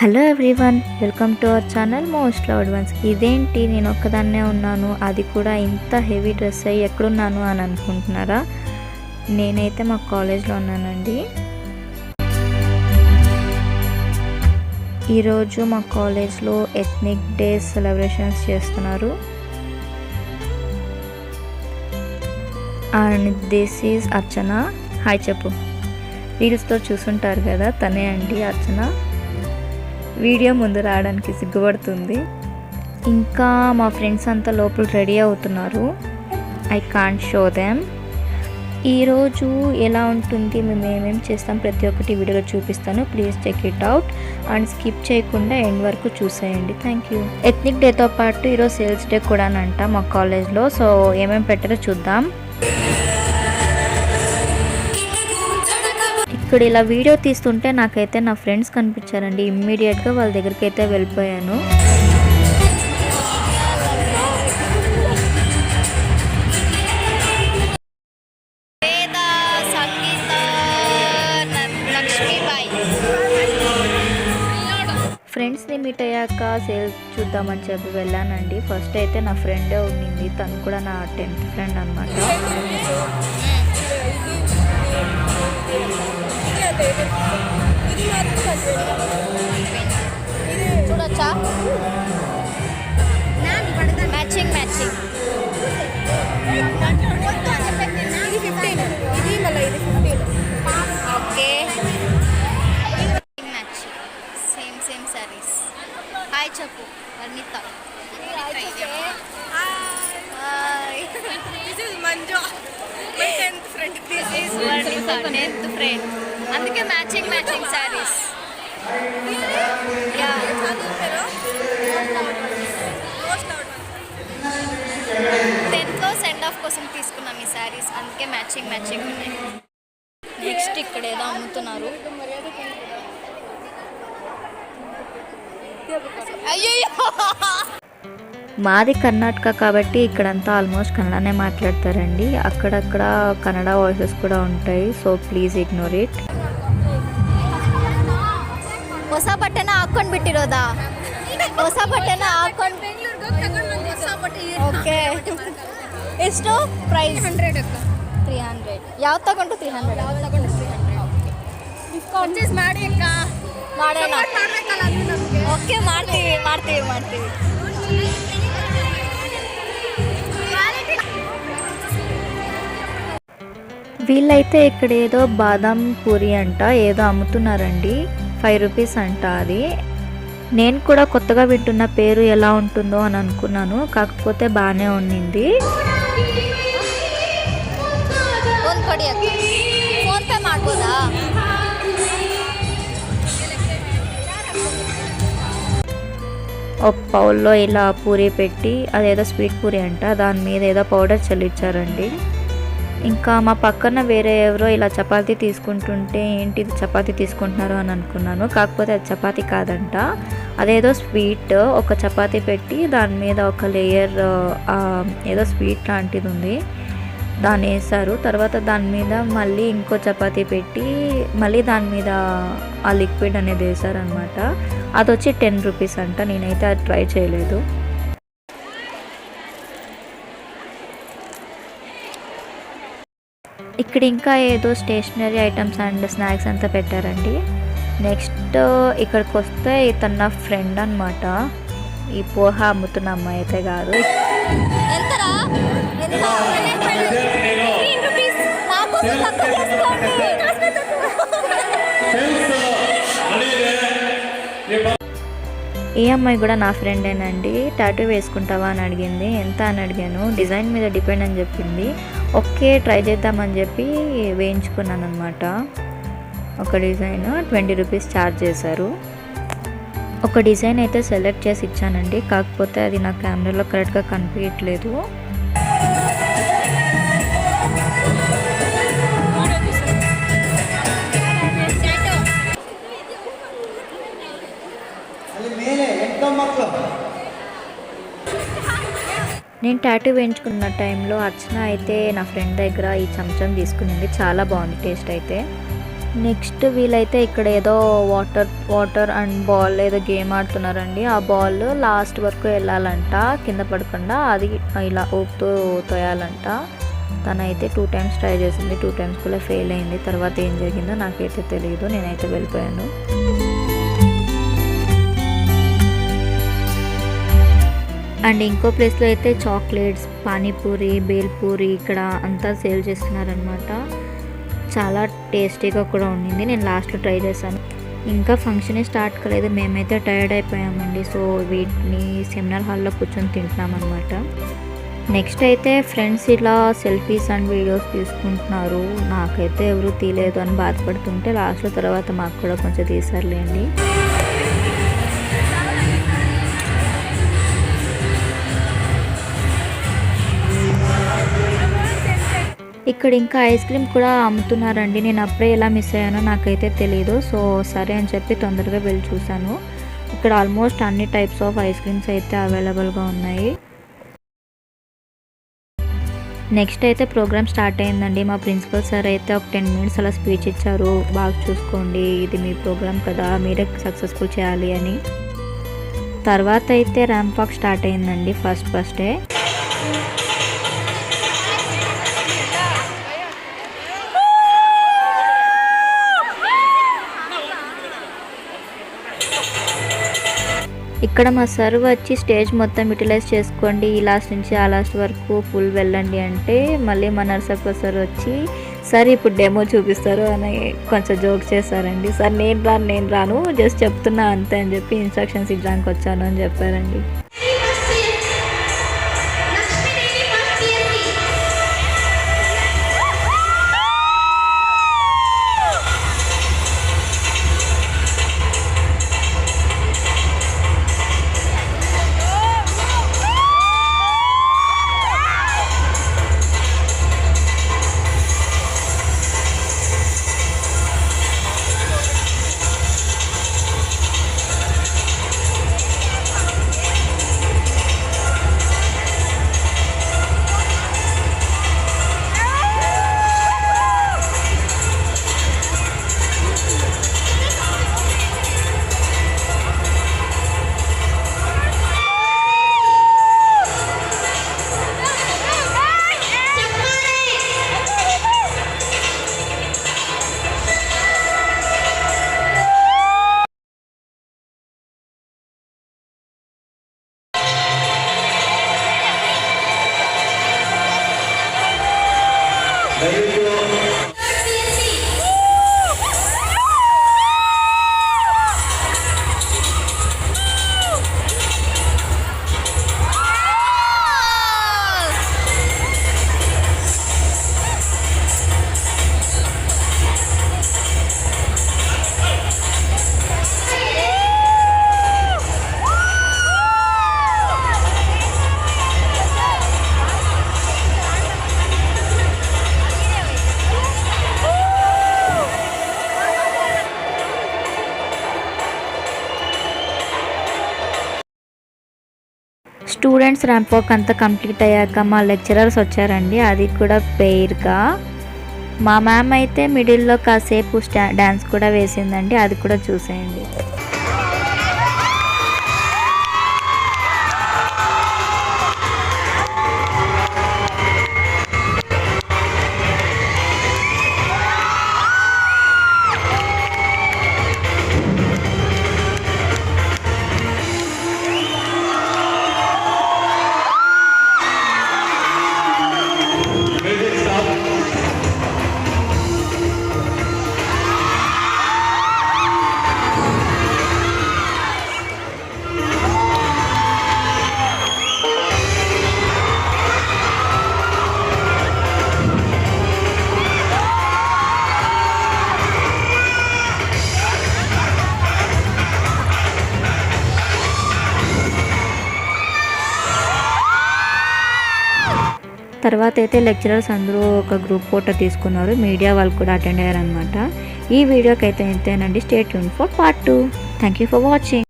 Hello everyone, welcome to our channel most loved ones. ఇదేంటి నేను ఒక్కదాన్నే ఉన్నాను, అది కూడా ఇంత హెవీ డ్రెస్ అయ్యి ఎక్కడున్నాను అని అనుకుంటున్నారా? నేనైతే మా కాలేజ్లో ఉన్నానండి. ఈరోజు మా కాలేజ్లో ఎథ్నిక్ డేస్ సెలబ్రేషన్స్ చేస్తున్నారు. And this is Archana. Hi చెప్పు. రీల్స్తో చూసుంటారు కదా, తనే అండి అర్చన. వీడియో ముందు రావడానికి సిగ్గుపడుతుంది. ఇంకా మా ఫ్రెండ్స్ అంతా లోపల రెడీ అవుతున్నారు. I can't show them. ఈరోజు ఎలా ఉంటుంది, మేము ఏమేమి చేస్తాం ప్రతి ఒక్కటి వీడియోలో చూపిస్తాను. Please check it out and skip చేయకుండా ఎండ్ వరకు చూసేయండి. Thank you. ఎథ్నిక్ డేతో పాటు ఈరోజు సేల్స్ డే కూడా అంట మా కాలేజ్లో. సో ఏమేమి పెట్టారో చూద్దాం. ఇక్కడ ఇలా వీడియో తీస్తుంటే నాకైతే నా ఫ్రెండ్స్ కనిపించారండి. ఇమ్మీడియట్గా వాళ్ళ దగ్గరికి అయితే వెళ్ళిపోయాను. ఫ్రెండ్స్ని మీట్ అయ్యాక సేల్స్ చూద్దామని చెప్పి వెళ్ళానండి. ఫస్ట్ అయితే నా ఫ్రెండే ఉండింది, తను కూడా నా 10th ఫ్రెండ్ అనమాట. చూడొచ్చా? Matching matching. Okay, same same saris. Hi చెప్పు వర్ణిత. అందుకే మ్యాచింగ్ మ్యాచింగ్ సారీస్. టెన్త్లో సెండ్ ఆఫ్ కోసం తీసుకున్నాం ఈ సారీస్, అందుకే మ్యాచింగ్ మ్యాచింగ్ ఉన్నాయి. నెక్స్ట్ ఇక్కడ ఏదో అమ్ముతున్నారు. అయ్యో, మాది కర్ణాటక కాబట్టి ఇక్కడంతా ఆల్మోస్ట్ కన్నడనే మాట్లాడతారండి. అక్కడక్కడ కన్నడ వాయిసెస్ కూడా ఉంటాయి, సో ప్లీజ్ ఇగ్నోర్ ఇట్. ಹೊಸ ಬಟ್ಟೆನ ಹಾಕೊಂಡು ಬಿಟ್ಟಿರೋದಾ? ಹೊಸ ಬಟ್ಟೆನ ಹಾಕೊಂಡು. ಓಕೆ, ಎಷ್ಟು ಪ್ರೈಸ್? 300. ಯಾವ್ದು ತಗೊಂಡು 300? ಡಿಸ್ಕೌಂಟ್ ಮಾಡಿ ಅಕ್ಕ, ಮಾಡೋಣ. ಓಕೆ, ಮಾಡ್ತೀವಿ ಮಾಡ್ತೀವಿ ಮಾಡ್ತೀವಿ. వీళ్ళైతే ఇక్కడ ఏదో బాదం పూరి అంట ఏదో అమ్ముతున్నారండి. 5 రూపీస్ అంట అది. నేను కూడా కొత్తగా వింటున్న పేరు ఎలా ఉంటుందో అని అనుకున్నాను, కాకపోతే బాగానే ఉండింది. ఫోన్పే ಮಾಡ್ಬೋದಾ? ఒక పౌల్లో ఇలా పూరి పెట్టి, అదేదో స్వీట్ పూరి అంట, దాని మీద ఏదో పౌడర్ చల్లించారండి. ఇంకా మా పక్కన వేరే ఎవరో ఇలా చపాతీ తీసుకుంటుంటే ఏంటి ఇది చపాతీ తీసుకుంటున్నారు అని అనుకున్నాను, కాకపోతే అది చపాతీ కాదంట, అదేదో స్వీట్. ఒక చపాతీ పెట్టి దాని మీద ఒక లేయర్ ఏదో స్వీట్ లాంటిది ఉంది, దాన్ని వేసారు. తర్వాత దాని మీద మళ్ళీ ఇంకో చపాతీ పెట్టి మళ్ళీ దాని మీద ఆ లిక్విడ్ అనేది వేసారనమాట. అది వచ్చి 10 రూపీస్ అంట. నేనైతే అది ట్రై చేయలేదు. ఇక్కడ ఇంకా ఏదో స్టేషనరీ ఐటమ్స్ అండ్ స్నాక్స్ అంతా పెట్టారండి. నెక్స్ట్ ఇక్కడికి వస్తే ఇతను నా ఫ్రెండ్ అనమాట. ఈ పోహా అమ్ముతున్న అమ్మాయి అయితే కాదు. ఈ అమ్మాయి కూడా నా ఫ్రెండేనండి. టాటూ వేసుకుంటావా అని అడిగింది. ఎంత అని అడిగాను. డిజైన్ మీద డిపెండ్ అని చెప్పింది. ఓకే, ట్రై చేద్దామని చెప్పి వేయించుకున్నాను అనమాట. ఒక డిజైన్ 20 రూపీస్ ఛార్జ్ చేశారు. ఒక డిజైన్ అయితే సెలెక్ట్ చేసి ఇచ్చానండి, కాకపోతే అది నా కెమెరాలో కరెక్ట్గా కనిపించట్లేదు. నేను టాటూ వేయించుకున్న టైంలో అర్చన అయితే నా ఫ్రెండ్ దగ్గర ఈ చెంచం తీసుకునింది. చాలా బాగుంది టేస్ట్ అయితే. నెక్స్ట్ వీళ్ళైతే ఇక్కడ ఏదో వాటర్ అండ్ బాల్ ఏదో గేమ్ ఆడుతున్నారండి. ఆ బాల్ లాస్ట్ వరకు వెళ్ళాలంట, కింద పడకుండా అది ఇలా ఊపుతూ తోయాలంట. తనైతే 2 times ట్రై చేసింది, 2 times కూడా ఫెయిల్ అయింది. తర్వాత ఏం జరిగిందో నాకైతే తెలియదు, నేనైతే వెళ్ళిపోయాను. అండ్ ఇంకో ప్లేస్లో అయితే చాక్లెట్స్, పానీపూరి, బేల్పూరి ఇక్కడ అంతా సేల్ చేస్తున్నారనమాట. చాలా టేస్టీగా కూడా ఉండింది. నేను లాస్ట్లో ట్రై చేశాను. ఇంకా ఫంక్షన్ స్టార్ట్ కాలేదు, మేమైతే టైర్డ్ అయిపోయామండి. సో వీటిని సెమినార్ హాల్లో కూర్చొని తింటున్నాం అనమాట. నెక్స్ట్ అయితే ఫ్రెండ్స్ ఇలా సెల్ఫీస్ అండ్ వీడియోస్ తీసుకుంటున్నారు. నాకైతే ఎవరు తీయలేదు అని బాధపడుతుంటే లాస్ట్లో తర్వాత మాకు కూడా కొంచెం తీసారులేండి. ఇక్కడ ఇంకా ఐస్ క్రీమ్ కూడా అమ్ముతున్నారండి. నేను అప్పుడే ఎలా మిస్ అయ్యానో నాకైతే తెలియదు. సో సరే అని చెప్పి తొందరగా వెళ్ళి చూశాను. ఇక్కడ ఆల్మోస్ట్ అన్ని టైప్స్ ఆఫ్ ఐస్ క్రీమ్స్ అయితే అవైలబుల్గా ఉన్నాయి. నెక్స్ట్ అయితే ప్రోగ్రామ్ స్టార్ట్ అయిందండి. మా ప్రిన్సిపల్ సార్ అయితే ఒక 10 minutes అలా స్పీచ్ ఇచ్చారు. బాగా చూసుకోండి, ఇది మీ ప్రోగ్రామ్ కదా, మీరే సక్సెస్ఫుల్ చేయాలి అని. తర్వాత అయితే ర్యాంప్ వాక్ స్టార్ట్ అయిందండి ఫస్ట్ డే. ఇక్కడ మా సార్ వచ్చి స్టేజ్ మొత్తం యూటిలైజ్ చేసుకోండి, ఈ లాస్ట్ నుంచి ఆ లాస్ట్ వరకు ఫుల్ వెళ్ళండి అంటే, మళ్ళీ మా నర్సప్ప సార్ వచ్చి సార్ ఇప్పుడు డెమో చూపిస్తారు అని కొంచెం జోక్ చేశారండి. సార్ నేను రాను జస్ట్ చెప్తున్నా అంతే అని చెప్పి ఇన్స్ట్రక్షన్స్ ఇవ్వడానికి వచ్చాను అని చెప్పారండి. స్టూడెంట్స్ ర్యాంప్ వాక్ అంతా కంప్లీట్ అయ్యాక మా లెక్చరర్స్ వచ్చారండి, అది కూడా పెయిర్గా. మా మ్యామ్ అయితే మిడిల్లో కాసేపు డ్యాన్స్ కూడా వేసిందండి, అది కూడా చూసేయండి. తర్వాత అయితే లెక్చరర్స్ అందరూ ఒక గ్రూప్ ఫోటో తీసుకున్నారు, మీడియా వాళ్ళు కూడా అటెండ్ అయ్యారనమాట. ఈ వీడియోకి అయితే ఇంతేనండి. Stay tune for part 2. Thank you for watching.